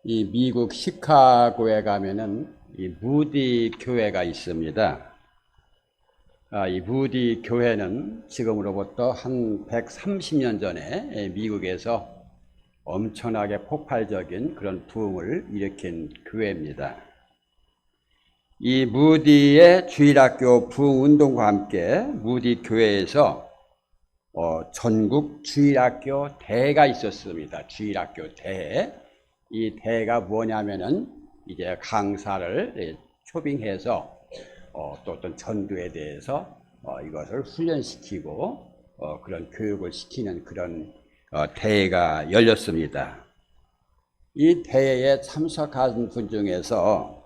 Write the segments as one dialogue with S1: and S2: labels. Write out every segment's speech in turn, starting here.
S1: 이 미국 시카고에 가면은 이 무디 교회가 있습니다. 이 무디 교회는 지금으로부터 한 130년 전에 미국에서 엄청나게 폭발적인 그런 부흥을 일으킨 교회입니다. 이 무디의 주일학교 부흥운동과 함께 무디 교회에서 전국 주일학교 대회가 있었습니다. 주일학교 대회. 이 대회가 뭐냐면은 이제 강사를 초빙해서 또 어떤 전도에 대해서 이것을 훈련시키고 그런 교육을 시키는 그런 대회가 열렸습니다. 이 대회에 참석한 분 중에서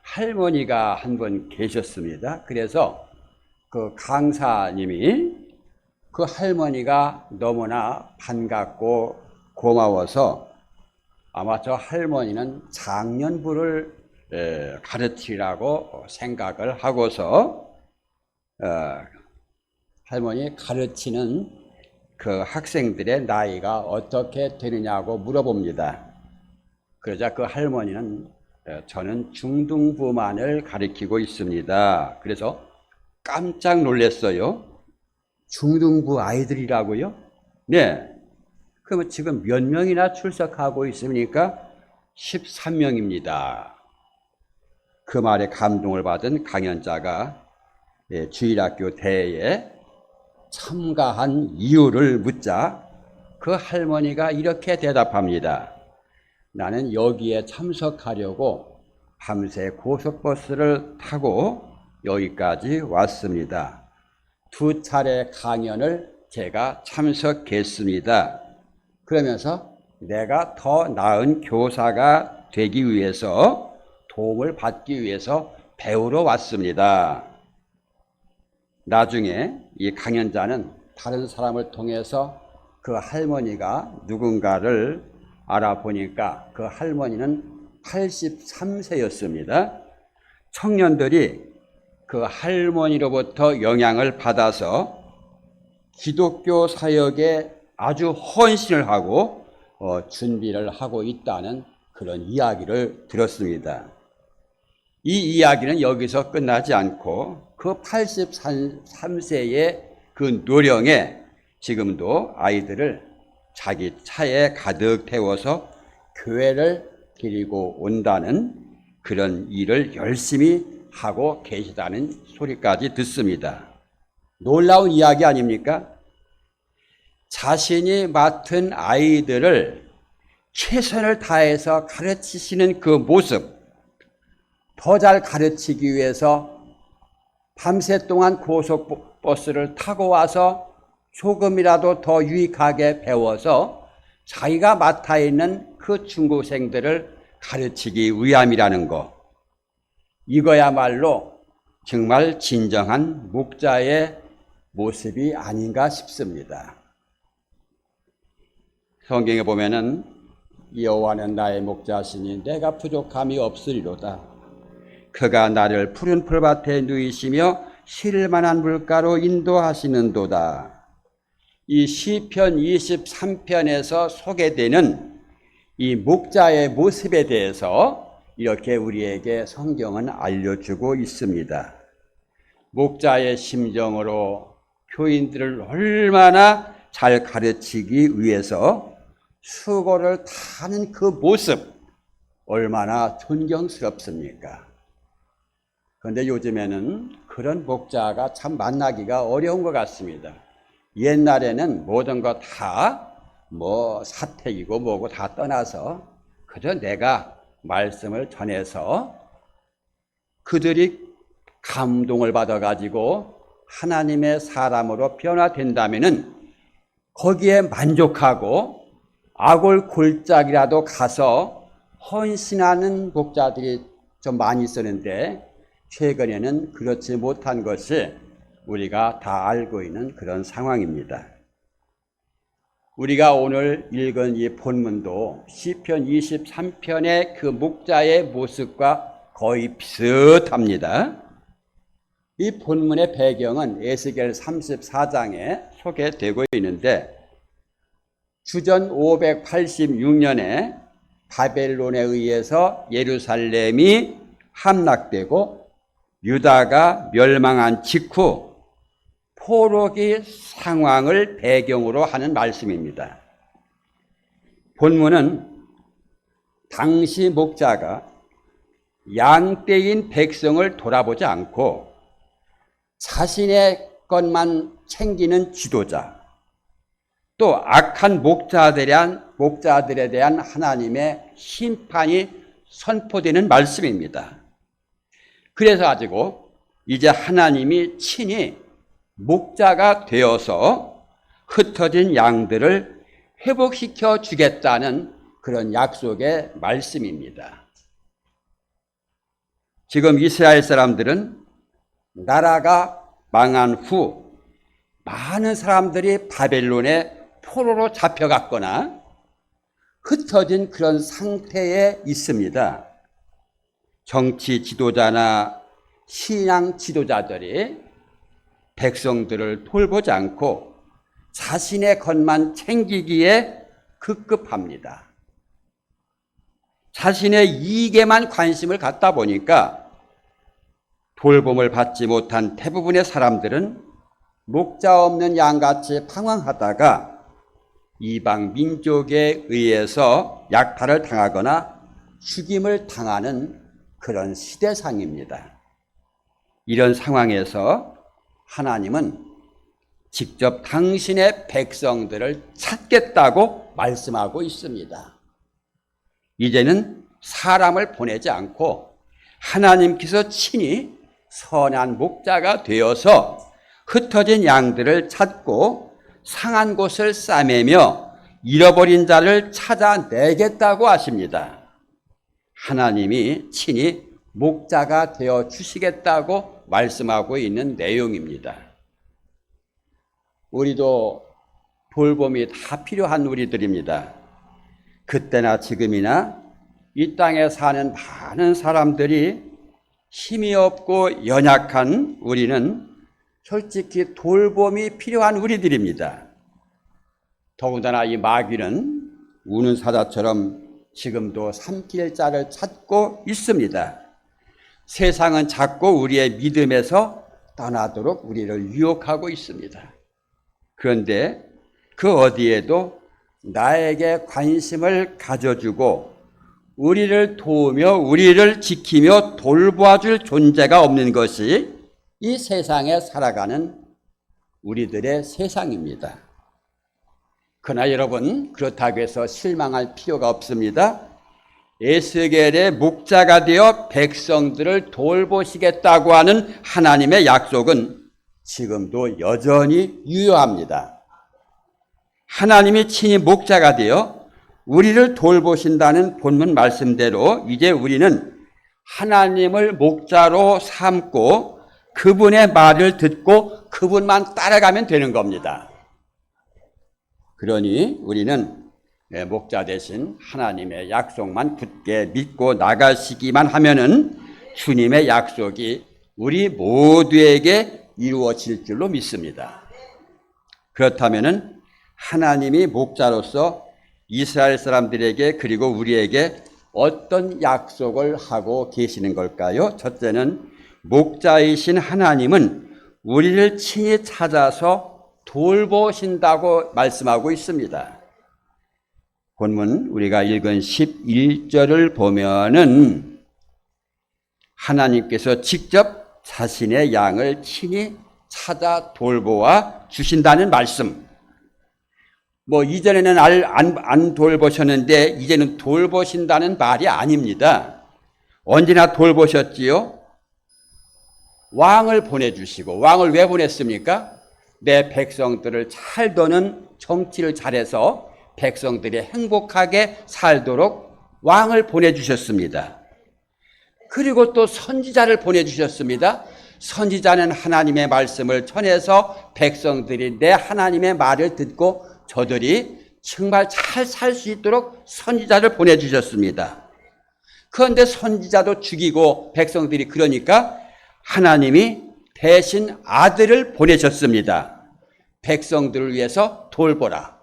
S1: 할머니가 한 분 계셨습니다. 그래서 그 강사님이 그 할머니가 너무나 반갑고 고마워서 아마 저 할머니는 장년부를 가르치라고 생각을 하고서 할머니 가르치는 그 학생들의 나이가 어떻게 되느냐고 물어봅니다. 그러자 그 할머니는 저는 중등부만을 가르치고 있습니다. 그래서 깜짝 놀랐어요. 중등부 아이들이라고요? 네. 그러면 지금 몇 명이나 출석하고 있습니까? 13명입니다. 그 말에 감동을 받은 강연자가 주일학교 대회에 참가한 이유를 묻자 그 할머니가 이렇게 대답합니다. 나는 여기에 참석하려고 밤새 고속버스를 타고 여기까지 왔습니다. 2차례 강연을 제가 참석했습니다. 그러면서 내가 더 나은 교사가 되기 위해서 도움을 받기 위해서 배우러 왔습니다. 나중에 이 강연자는 다른 사람을 통해서 그 할머니가 누군가를 알아보니까 그 할머니는 83세였습니다. 청년들이 그 할머니로부터 영향을 받아서 기독교 사역에 아주 헌신을 하고 준비를 하고 있다는 그런 이야기를 들었습니다. 이 이야기는 여기서 끝나지 않고 그 83세의 그 노령에 지금도 아이들을 자기 차에 가득 태워서 교회를 데리고 온다는 그런 일을 열심히 하고 계시다는 소리까지 듣습니다. 놀라운 이야기 아닙니까? 자신이 맡은 아이들을 최선을 다해서 가르치시는 그 모습, 더 잘 가르치기 위해서 밤새 동안 고속버스를 타고 와서 조금이라도 더 유익하게 배워서 자기가 맡아 있는 그 중고생들을 가르치기 위함이라는 거. 이거야말로 정말 진정한 목자의 모습이 아닌가 싶습니다. 성경에 보면은 여호와는 나의 목자시니 내가 부족함이 없으리로다. 그가 나를 푸른 풀밭에 누이시며 쉴 만한 물가로 인도하시는도다. 이 시편 23편에서 소개되는 이 목자의 모습에 대해서 이렇게 우리에게 성경은 알려주고 있습니다. 목자의 심정으로 교인들을 얼마나 잘 가르치기 위해서 수고를 다하는 그 모습 얼마나 존경스럽습니까? 그런데 요즘에는 그런 목자가 참 만나기가 어려운 것 같습니다. 옛날에는 모든 것 다 사택이고 뭐고 다 떠나서 그저 내가 말씀을 전해서 그들이 감동을 받아가지고 하나님의 사람으로 변화된다면은 거기에 만족하고 악을 골짜기라도 가서 헌신하는 목자들이 좀 많이 있었는데 최근에는 그렇지 못한 것이 우리가 다 알고 있는 그런 상황입니다. 우리가 오늘 읽은 이 본문도 시편 23편의 그 목자의 모습과 거의 비슷합니다. 이 본문의 배경은 에스겔 34장에 소개되고 있는데 주전 586년에 바벨론에 의해서 예루살렘이 함락되고 유다가 멸망한 직후 포로기 상황을 배경으로 하는 말씀입니다. 본문은 당시 목자가 양떼인 백성을 돌아보지 않고 자신의 것만 챙기는 지도자, 또 악한 목자들에 대한 하나님의 심판이 선포되는 말씀입니다. 그래서 가지고 이제 하나님이 친히 목자가 되어서 흩어진 양들을 회복시켜 주겠다는 그런 약속의 말씀입니다. 지금 이스라엘 사람들은 나라가 망한 후 많은 사람들이 바벨론에 포로로 잡혀갔거나 흩어진 그런 상태에 있습니다. 정치 지도자나 신앙 지도자들이 백성들을 돌보지 않고 자신의 것만 챙기기에 급급합니다. 자신의 이익에만 관심을 갖다 보니까 돌봄을 받지 못한 대부분의 사람들은 목자 없는 양같이 방황하다가 이방 민족에 의해서 약탈을 당하거나 죽임을 당하는 그런 시대상입니다. 이런 상황에서 하나님은 직접 당신의 백성들을 찾겠다고 말씀하고 있습니다. 이제는 사람을 보내지 않고 하나님께서 친히 선한 목자가 되어서 흩어진 양들을 찾고 상한 곳을 싸매며 잃어버린 자를 찾아내겠다고 하십니다. 하나님이 친히 목자가 되어 주시겠다고 말씀하고 있는 내용입니다. 우리도 돌봄이 다 필요한 우리들입니다. 그때나 지금이나 이 땅에 사는 많은 사람들이 힘이 없고 연약한 우리는 솔직히 돌봄이 필요한 우리들입니다. 더군다나 이 마귀는 우는 사자처럼 지금도 삼킬 자를 찾고 있습니다. 세상은 자꾸 우리의 믿음에서 떠나도록 우리를 유혹하고 있습니다. 그런데 그 어디에도 나에게 관심을 가져주고 우리를 도우며 우리를 지키며 돌보아줄 존재가 없는 것이 이 세상에 살아가는 우리들의 세상입니다. 그러나 여러분, 그렇다고 해서 실망할 필요가 없습니다. 에스겔의 목자가 되어 백성들을 돌보시겠다고 하는 하나님의 약속은 지금도 여전히 유효합니다. 하나님이 친히 목자가 되어 우리를 돌보신다는 본문 말씀대로 이제 우리는 하나님을 목자로 삼고 그분의 말을 듣고 그분만 따라가면 되는 겁니다. 그러니 우리는 목자 대신 하나님의 약속만 굳게 믿고 나가시기만 하면은 주님의 약속이 우리 모두에게 이루어질 줄로 믿습니다. 그렇다면은 하나님이 목자로서 이스라엘 사람들에게 그리고 우리에게 어떤 약속을 하고 계시는 걸까요? 첫째는 목자이신 하나님은 우리를 친히 찾아서 돌보신다고 말씀하고 있습니다. 본문 우리가 읽은 11절을 보면은 하나님께서 직접 자신의 양을 친히 찾아 돌보아 주신다는 말씀. 이전에는 안 돌보셨는데 이제는 돌보신다는 말이 아닙니다. 언제나 돌보셨지요? 왕을 보내주시고, 왕을 왜 보냈습니까? 내 백성들을 잘 도는 정치를 잘해서 백성들이 행복하게 살도록 왕을 보내주셨습니다. 그리고 또 선지자를 보내주셨습니다. 선지자는 하나님의 말씀을 전해서 백성들이 내 하나님의 말을 듣고 저들이 정말 잘 살 수 있도록 선지자를 보내주셨습니다. 그런데 선지자도 죽이고 백성들이 그러니까 하나님이 대신 아들을 보내셨습니다. 백성들을 위해서 돌보라.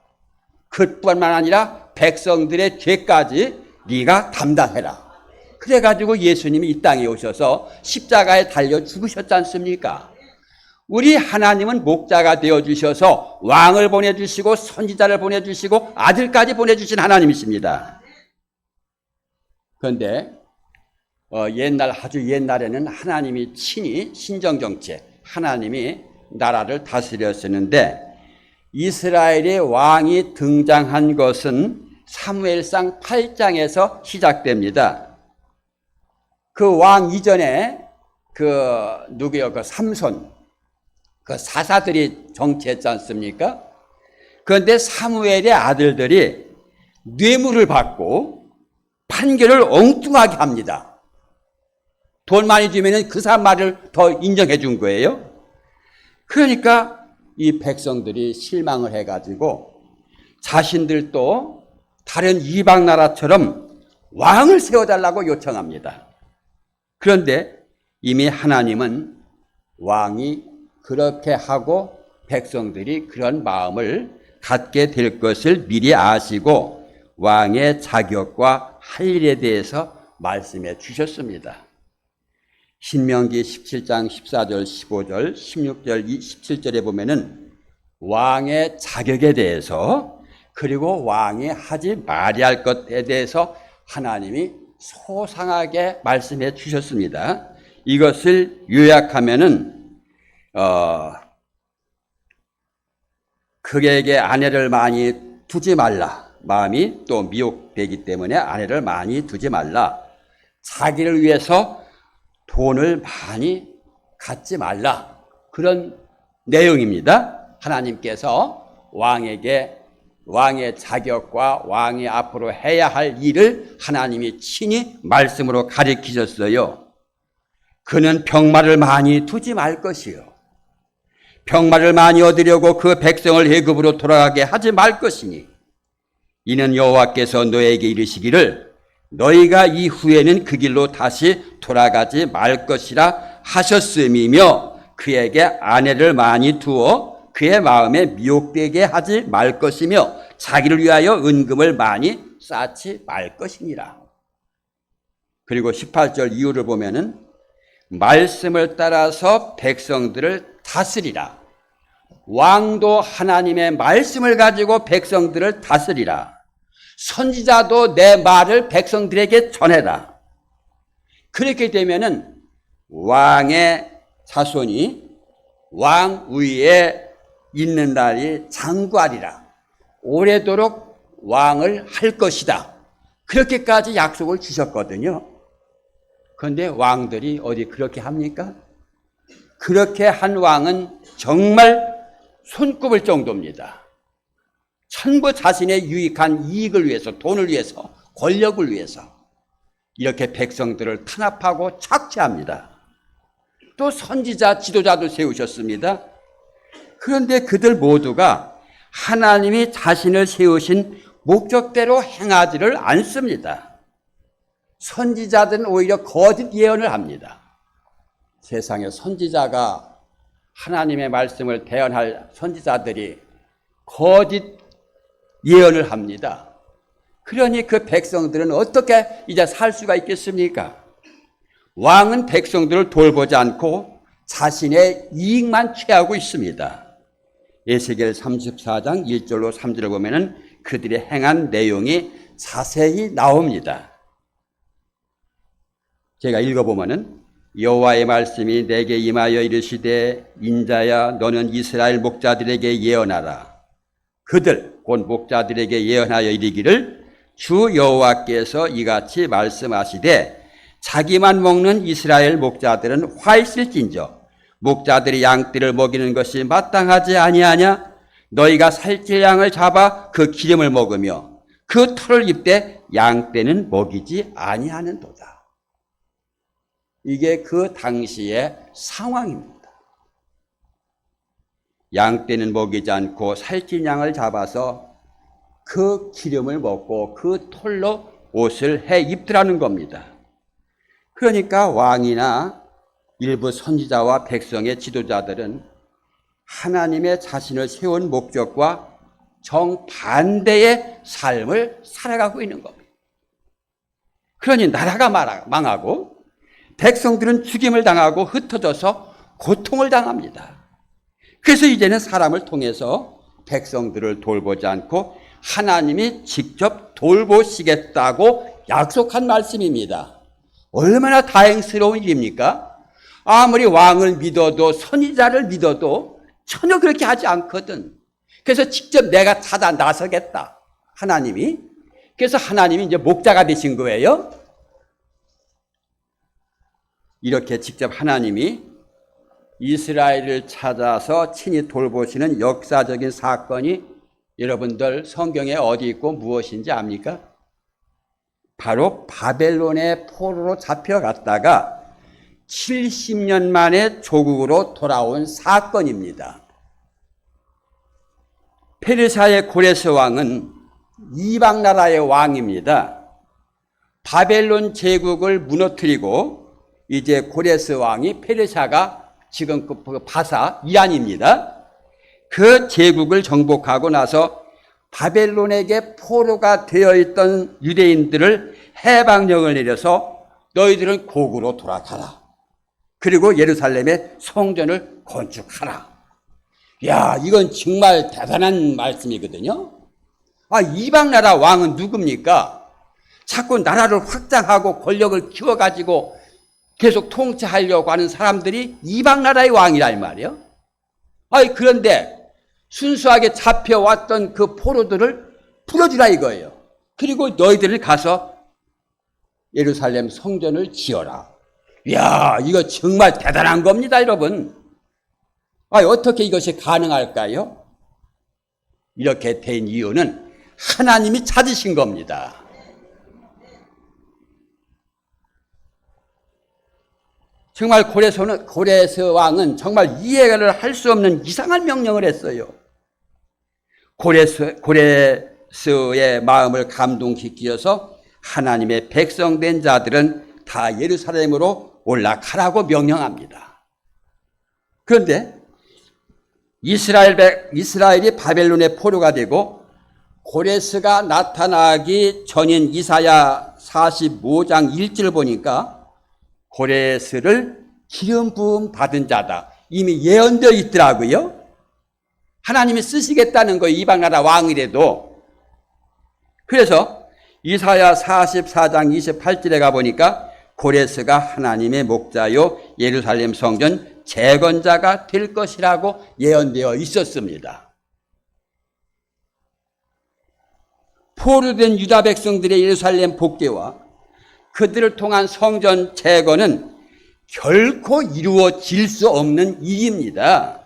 S1: 그뿐만 아니라 백성들의 죄까지 네가 담당해라. 그래가지고 예수님이 이 땅에 오셔서 십자가에 달려 죽으셨지 않습니까? 우리 하나님은 목자가 되어주셔서 왕을 보내주시고 선지자를 보내주시고 아들까지 보내주신 하나님이십니다. 그런데 아주 옛날에는 하나님이 친히 신정정책, 하나님이 나라를 다스렸었는데 이스라엘의 왕이 등장한 것은 사무엘상 8장에서 시작됩니다. 그 왕 이전에 누구요? 삼손, 사사들이 정치했지 않습니까? 그런데 사무엘의 아들들이 뇌물을 받고 판결을 엉뚱하게 합니다. 돈 많이 주면 그 사람 말을 더 인정해 준 거예요. 그러니까 이 백성들이 실망을 해가지고 자신들도 다른 이방 나라처럼 왕을 세워달라고 요청합니다. 그런데 이미 하나님은 왕이 그렇게 하고 백성들이 그런 마음을 갖게 될 것을 미리 아시고 왕의 자격과 할 일에 대해서 말씀해 주셨습니다. 신명기 17장 14절, 15절, 16절, 17절에 보면은 왕의 자격에 대해서 그리고 왕이 하지 말아야 할 것에 대해서 하나님이 소상하게 말씀해 주셨습니다. 이것을 요약하면은 그에게 아내를 많이 두지 말라. 마음이 또 미혹되기 때문에 아내를 많이 두지 말라. 자기를 위해서 돈을 많이 갖지 말라. 그런 내용입니다. 하나님께서 왕에게 왕의 자격과 왕이 앞으로 해야 할 일을 하나님이 친히 말씀으로 가르치셨어요. 그는 병마를 많이 두지 말 것이요. 병마를 많이 얻으려고 그 백성을 애굽으로 돌아가게 하지 말 것이니 이는 여호와께서 너에게 이르시기를 너희가 이후에는 그 길로 다시 돌아가지 말 것이라 하셨음이며 그에게 아내를 많이 두어 그의 마음에 미혹되게 하지 말 것이며 자기를 위하여 은금을 많이 쌓지 말 것이니라. 그리고 18절 이후를 보면은 말씀을 따라서 백성들을 다스리라. 왕도 하나님의 말씀을 가지고 백성들을 다스리라. 선지자도 내 말을 백성들에게 전해라. 그렇게 되면은 왕의 자손이 왕 위에 있는 날이 장구하리라. 오래도록 왕을 할 것이다. 그렇게까지 약속을 주셨거든요. 그런데 왕들이 어디 그렇게 합니까? 그렇게 한 왕은 정말 손꼽을 정도입니다. 전부 자신의 유익한 이익을 위해서, 돈을 위해서, 권력을 위해서 이렇게 백성들을 탄압하고 착취합니다. 또 선지자, 지도자도 세우셨습니다. 그런데 그들 모두가 하나님이 자신을 세우신 목적대로 행하지를 않습니다. 선지자들은 오히려 거짓 예언을 합니다. 세상에 선지자가 하나님의 말씀을 대언할 선지자들이 거짓 예언을 합니다. 그러니 그 백성들은 어떻게 이제 살 수가 있겠습니까? 왕은 백성들을 돌보지 않고 자신의 이익만 취하고 있습니다. 에스겔 34장 1절로 3절을 보면은 그들이 행한 내용이 자세히 나옵니다. 제가 읽어보면은 여호와의 말씀이 내게 임하여 이르시되 인자야 너는 이스라엘 목자들에게 예언하라. 그들 곧 목자들에게 예언하여 이르기를 주 여호와께서 이같이 말씀하시되 자기만 먹는 이스라엘 목자들은 화 있을진저 목자들이 양떼를 먹이는 것이 마땅하지 아니하냐? 너희가 살찔 양을 잡아 그 기름을 먹으며 그 털을 입되 양떼는 먹이지 아니하는도다. 이게 그 당시의 상황입니다. 양떼는 먹이지 않고 살찐 양을 잡아서 그 기름을 먹고 그 털로 옷을 해 입더라는 겁니다. 그러니까 왕이나 일부 선지자와 백성의 지도자들은 하나님의 자신을 세운 목적과 정반대의 삶을 살아가고 있는 겁니다. 그러니 나라가 망하고 백성들은 죽임을 당하고 흩어져서 고통을 당합니다. 그래서 이제는 사람을 통해서 백성들을 돌보지 않고 하나님이 직접 돌보시겠다고 약속한 말씀입니다. 얼마나 다행스러운 일입니까? 아무리 왕을 믿어도 선지자를 믿어도 전혀 그렇게 하지 않거든. 그래서 직접 내가 찾아 나서겠다. 하나님이. 그래서 하나님이 이제 목자가 되신 거예요. 이렇게 직접 하나님이 이스라엘을 찾아서 친히 돌보시는 역사적인 사건이 여러분들 성경에 어디 있고 무엇인지 압니까? 바로 바벨론의 포로로 잡혀갔다가 70년 만에 조국으로 돌아온 사건입니다. 페르시아의 고레스 왕은 이방 나라의 왕입니다. 바벨론 제국을 무너뜨리고 이제 고레스 왕이 페르시아가 지금 그 바사 이란입니다. 그 제국을 정복하고 나서 바벨론에게 포로가 되어 있던 유대인들을 해방령을 내려서 너희들은 고국으로 돌아가라. 그리고 예루살렘에 성전을 건축하라. 야, 이건 정말 대단한 말씀이거든요. 이방 나라 왕은 누굽니까? 자꾸 나라를 확장하고 권력을 키워가지고 계속 통치하려고 하는 사람들이 이방 나라의 왕이라 이 말이에요. 그런데 순수하게 잡혀왔던 그 포로들을 풀어주라 이거예요. 그리고 너희들을 가서 예루살렘 성전을 지어라. 이야, 이거 정말 대단한 겁니다, 여러분. 어떻게 이것이 가능할까요? 이렇게 된 이유는 하나님이 찾으신 겁니다. 정말 고레스 왕은 정말 이해를 할 수 없는 이상한 명령을 했어요. 고레스의 마음을 감동시키어서 하나님의 백성된 자들은 다 예루살렘으로 올라가라고 명령합니다. 그런데 이스라엘이 바벨론의 포로가 되고 고레스가 나타나기 전인 이사야 45장 1절 보니까 고레스를 기름 부음 받은 자다. 이미 예언되어 있더라고요. 하나님이 쓰시겠다는 거예요. 이방 나라 왕이라도. 그래서 이사야 44장 28절에 가보니까 고레스가 하나님의 목자요 예루살렘 성전 재건자가 될 것이라고 예언되어 있었습니다. 포로된 유다 백성들의 예루살렘 복귀와 그들을 통한 성전 재건은 결코 이루어질 수 없는 일입니다.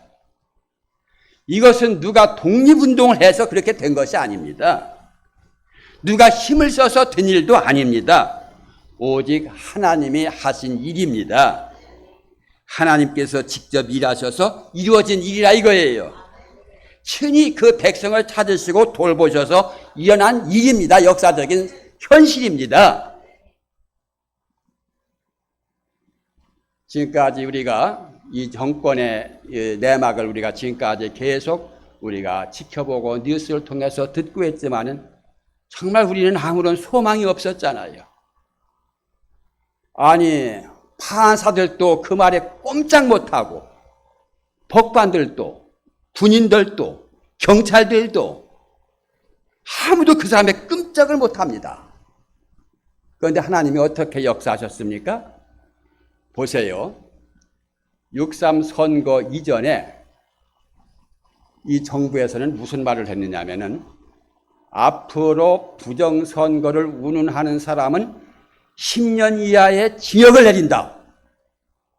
S1: 이것은 누가 독립운동을 해서 그렇게 된 것이 아닙니다. 누가 힘을 써서 된 일도 아닙니다. 오직 하나님이 하신 일입니다. 하나님께서 직접 일하셔서 이루어진 일이라 이거예요. 친히 그 백성을 찾으시고 돌보셔서 일어난 일입니다. 역사적인 현실입니다. 지금까지 우리가 이 정권의 내막을 우리가 지금까지 계속 우리가 지켜보고 뉴스를 통해서 듣고 했지만은 정말 우리는 아무런 소망이 없었잖아요. 아니, 판사들도 그 말에 꼼짝 못하고 법관들도 군인들도 경찰들도 아무도 그 사람의 끔찍을 못합니다. 그런데 하나님이 어떻게 역사하셨습니까? 보세요. 6.3 선거 이전에 이 정부에서는 무슨 말을 했느냐면은 앞으로 부정선거를 운운하는 사람은 10년 이하의 징역을 내린다.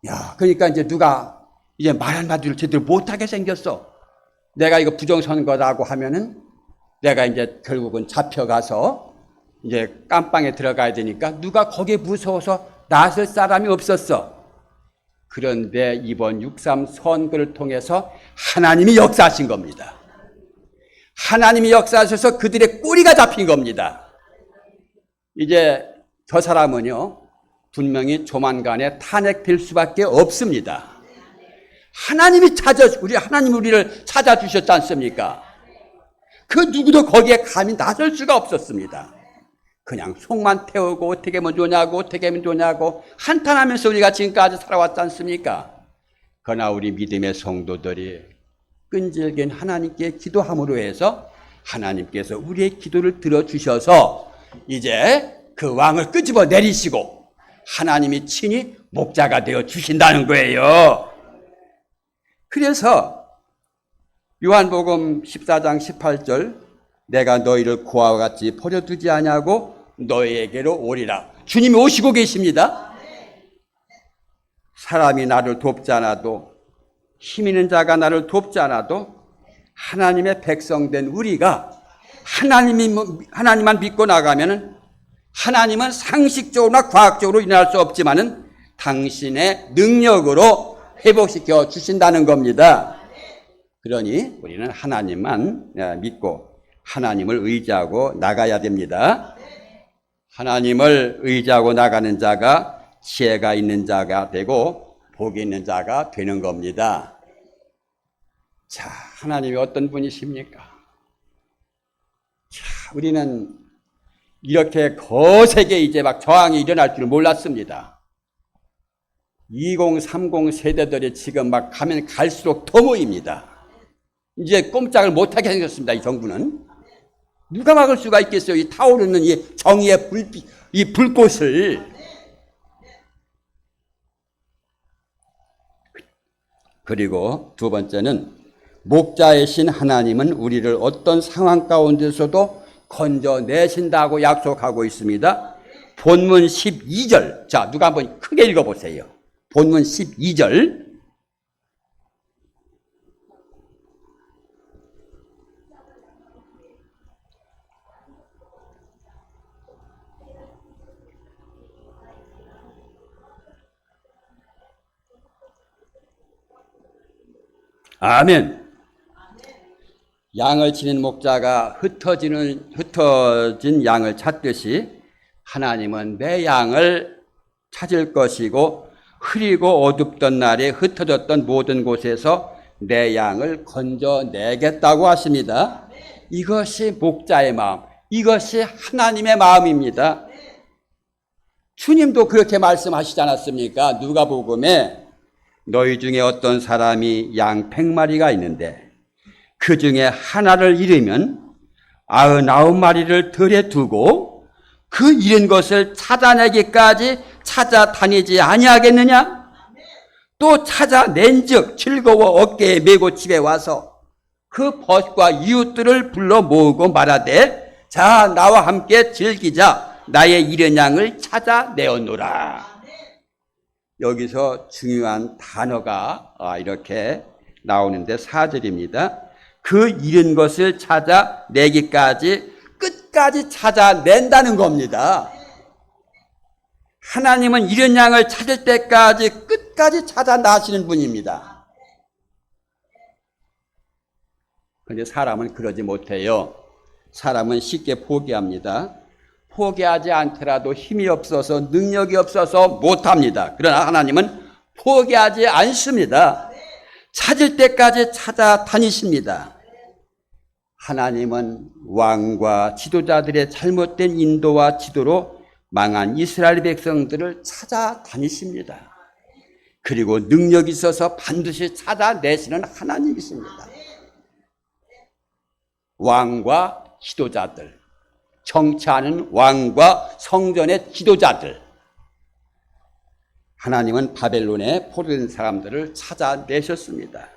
S1: 야, 그러니까 이제 누가 이제 말 한마디를 제대로 못하게 생겼어. 내가 이거 부정선거라고 하면은 내가 이제 결국은 잡혀가서 이제 깜빵에 들어가야 되니까 누가 거기에 무서워서 나설 사람이 없었어. 그런데 이번 6.3 선거를 통해서 하나님이 역사하신 겁니다. 하나님이 역사하셔서 그들의 꼬리가 잡힌 겁니다. 이제 저 사람은요, 분명히 조만간에 탄핵될 수밖에 없습니다. 하나님이 하나님 우리를 찾아주셨지 않습니까? 그 누구도 거기에 감히 나설 수가 없었습니다. 그냥 속만 태우고 어떻게 하면 좋냐고 어떻게 하면 좋냐고 한탄하면서 우리가 지금까지 살아왔지 않습니까? 그러나 우리 믿음의 성도들이 끈질긴 하나님께 기도함으로 해서 하나님께서 우리의 기도를 들어주셔서 이제 그 왕을 끄집어 내리시고 하나님이 친히 목자가 되어 주신다는 거예요. 그래서 요한복음 14장 18절 내가 너희를 고아와 같이 버려두지 아니하고 너희에게로 오리라. 주님이 오시고 계십니다. 사람이 나를 돕지 않아도 힘 있는 자가 나를 돕지 않아도 하나님의 백성된 우리가 하나님만 믿고 나가면은 하나님은 상식적으로나 과학적으로 일어날 수 없지만은 당신의 능력으로 회복시켜 주신다는 겁니다. 그러니 우리는 하나님만 믿고 하나님을 의지하고 나가야 됩니다. 하나님을 의지하고 나가는 자가 지혜가 있는 자가 되고 복이 있는 자가 되는 겁니다. 자, 하나님이 어떤 분이십니까? 자, 우리는 이렇게 거세게 이제 막 저항이 일어날 줄 몰랐습니다. 2030 세대들이 지금 막 가면 갈수록 더 모입니다. 이제 꼼짝을 못하게 생겼습니다. 이 정부는. 누가 막을 수가 있겠어요? 이 타오르는 이 정의의 불빛, 이 불꽃을. 그리고 두 번째는 목자이신 하나님은 우리를 어떤 상황 가운데서도 건져내신다고 약속하고 있습니다. 본문 12절. 자, 누가 한번 크게 읽어보세요. 본문 12절. 아멘. 양을 치는 목자가 흩어진 양을 찾듯이 하나님은 내 양을 찾을 것이고 흐리고 어둡던 날에 흩어졌던 모든 곳에서 내 양을 건져내겠다고 하십니다. 이것이 목자의 마음, 이것이 하나님의 마음입니다. 주님도 그렇게 말씀하시지 않았습니까? 누가복음에 너희 중에 어떤 사람이 양 100마리가 있는데 그 중에 하나를 잃으면 99마리를 들에 두고 그 잃은 것을 찾아내기까지 찾아다니지 아니하겠느냐? 또 찾아낸즉 즐거워 어깨에 메고 집에 와서 그 벗과 이웃들을 불러 모으고 말하되 자 나와 함께 즐기자 나의 잃은 양을 찾아내었노라. 여기서 중요한 단어가 이렇게 나오는데 4절입니다. 그 잃은 것을 찾아내기까지 끝까지 찾아낸다는 겁니다. 하나님은 잃은 양을 찾을 때까지 끝까지 찾아나시는 분입니다. 그런데 사람은 그러지 못해요. 사람은 쉽게 포기합니다. 포기하지 않더라도 힘이 없어서 능력이 없어서 못합니다. 그러나 하나님은 포기하지 않습니다. 찾을 때까지 찾아다니십니다. 하나님은 왕과 지도자들의 잘못된 인도와 지도로 망한 이스라엘 백성들을 찾아다니십니다. 그리고 능력이 있어서 반드시 찾아내시는 하나님이십니다. 왕과 지도자들, 정치하는 왕과 성전의 지도자들, 하나님은 바벨론에 포로된 사람들을 찾아내셨습니다.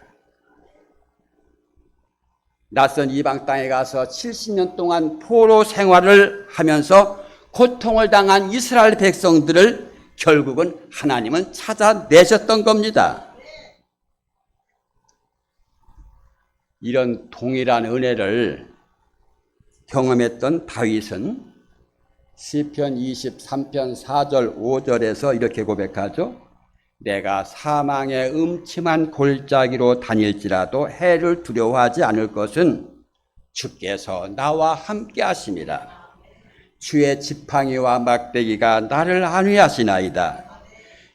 S1: 낯선 이방 땅에 가서 70년 동안 포로 생활을 하면서 고통을 당한 이스라엘 백성들을 결국은 하나님은 찾아내셨던 겁니다. 이런 동일한 은혜를 경험했던 다윗은 시편 23편 4절 5절에서 이렇게 고백하죠. 내가 사망의 음침한 골짜기로 다닐지라도 해를 두려워하지 않을 것은 주께서 나와 함께 하심이라. 주의 지팡이와 막대기가 나를 안위하시나이다.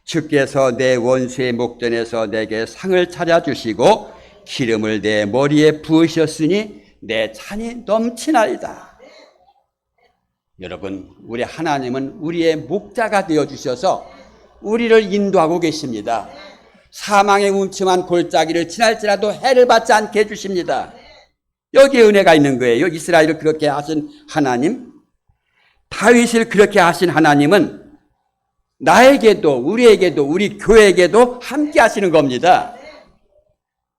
S1: 주께서 내 원수의 목전에서 내게 상을 차려주시고 기름을 내 머리에 부으셨으니 내 찬이 넘치나이다. 여러분, 우리 하나님은 우리의 목자가 되어주셔서 우리를 인도하고 계십니다. 사망의 음침한 골짜기를 지날지라도 해를 받지 않게 해주십니다. 여기에 은혜가 있는 거예요. 이스라엘을 그렇게 하신 하나님, 다윗을 그렇게 하신 하나님은 나에게도, 우리에게도, 우리 교회에게도 함께 하시는 겁니다.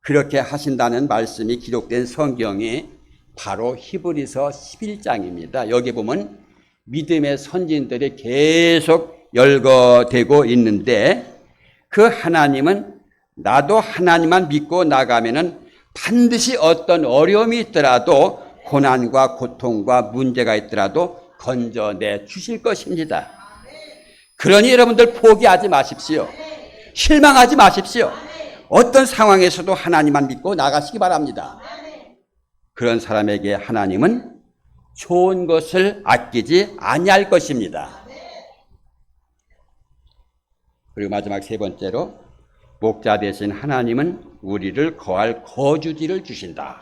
S1: 그렇게 하신다는 말씀이 기록된 성경이 바로 히브리서 11장입니다. 여기 보면 믿음의 선진들이 계속 열거되고 있는데, 그 하나님은 나도 하나님만 믿고 나가면은 반드시 어떤 어려움이 있더라도, 고난과 고통과 문제가 있더라도 건져내 주실 것입니다. 그러니 여러분들 포기하지 마십시오. 실망하지 마십시오. 어떤 상황에서도 하나님만 믿고 나가시기 바랍니다. 그런 사람에게 하나님은 좋은 것을 아끼지 아니할 것입니다. 그리고 마지막 세 번째로, 목자 되신 하나님은 우리를 거할 거주지를 주신다.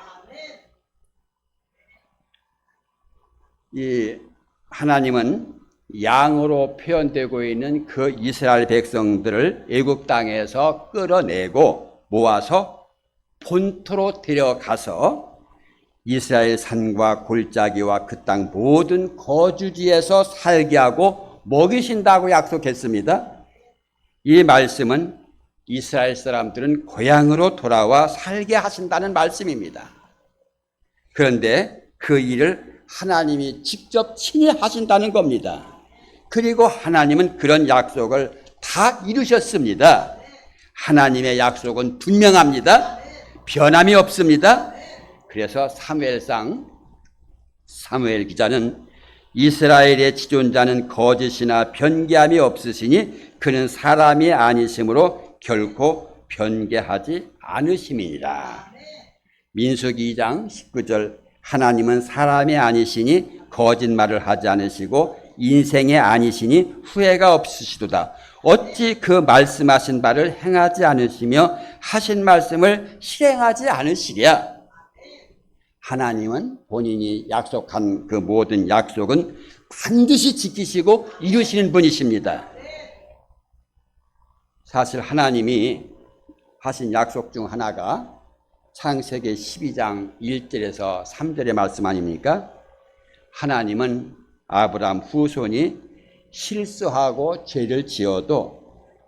S1: 이 하나님은 양으로 표현되고 있는 그 이스라엘 백성들을 애굽 땅에서 끌어내고 모아서 본토로 데려가서 이스라엘 산과 골짜기와 그 땅 모든 거주지에서 살게 하고 먹이신다고 약속했습니다. 이 말씀은 이스라엘 사람들은 고향으로 돌아와 살게 하신다는 말씀입니다. 그런데 그 일을 하나님이 직접 친히 하신다는 겁니다. 그리고 하나님은 그런 약속을 다 이루셨습니다. 하나님의 약속은 분명합니다. 변함이 없습니다. 그래서 사무엘 기자는 이스라엘의 지존자는 거짓이나 변개함이 없으시니 그는 사람이 아니심으로 결코 변개하지 않으심이니라. 민수기 2장 19절, 하나님은 사람이 아니시니 거짓말을 하지 않으시고 인생이 아니시니 후회가 없으시도다. 어찌 그 말씀하신 바를 행하지 않으시며 하신 말씀을 실행하지 않으시랴. 하나님은 본인이 약속한 그 모든 약속은 반드시 지키시고 이루시는 분이십니다. 사실 하나님이 하신 약속 중 하나가 창세기 12장 1절에서 3절의 말씀 아닙니까? 하나님은 아브라함 후손이 실수하고 죄를 지어도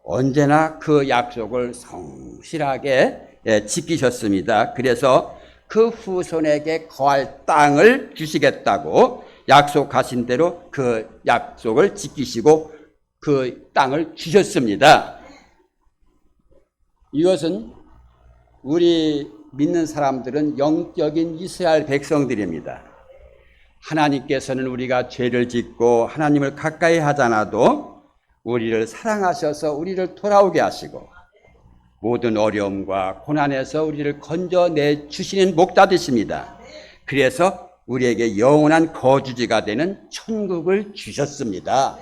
S1: 언제나 그 약속을 성실하게 지키셨습니다. 그래서 그 후손에게 거할 땅을 주시겠다고 약속하신 대로 그 약속을 지키시고 그 땅을 주셨습니다. 이것은 우리 믿는 사람들은 영적인 이스라엘 백성들입니다. 하나님께서는 우리가 죄를 짓고 하나님을 가까이 하잖아도 우리를 사랑하셔서 우리를 돌아오게 하시고 모든 어려움과 고난에서 우리를 건져내 주시는 목자되십니다. 그래서 우리에게 영원한 거주지가 되는 천국을 주셨습니다.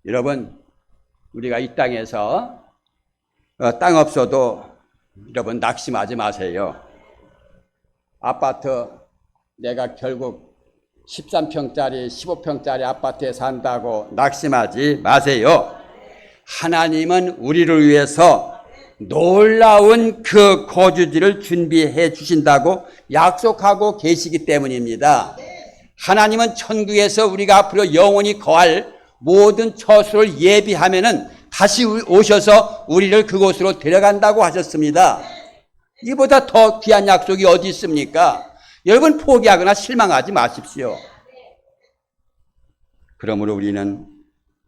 S1: 여러분, 우리가 이 땅에서 땅 없어도 여러분 낙심하지 마세요. 아파트 내가 결국 13평짜리 15평짜리 아파트에 산다고 낙심하지 마세요. 하나님은 우리를 위해서 놀라운 그 거주지를 준비해 주신다고 약속하고 계시기 때문입니다. 하나님은 천국에서 우리가 앞으로 영원히 거할 모든 처소를 예비하면은 다시 오셔서 우리를 그곳으로 데려간다고 하셨습니다. 이보다 더 귀한 약속이 어디 있습니까? 여러분 포기하거나 실망하지 마십시오. 그러므로 우리는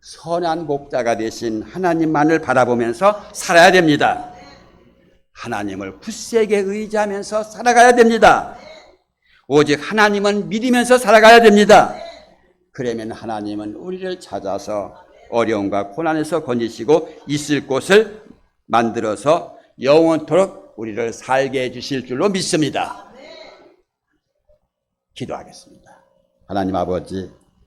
S1: 선한 목자가 되신 하나님만을 바라보면서 살아야 됩니다. 하나님을 굳세게 의지하면서 살아가야 됩니다. 오직 하나님은 믿으면서 살아가야 됩니다. 그러면 하나님은 우리를 찾아서 어려움과 고난에서 건지시고 있을 곳을 만들어서 영원토록 우리를 살게 해주실 줄로 믿습니다. 기도하겠습니다. 하나님 아버지,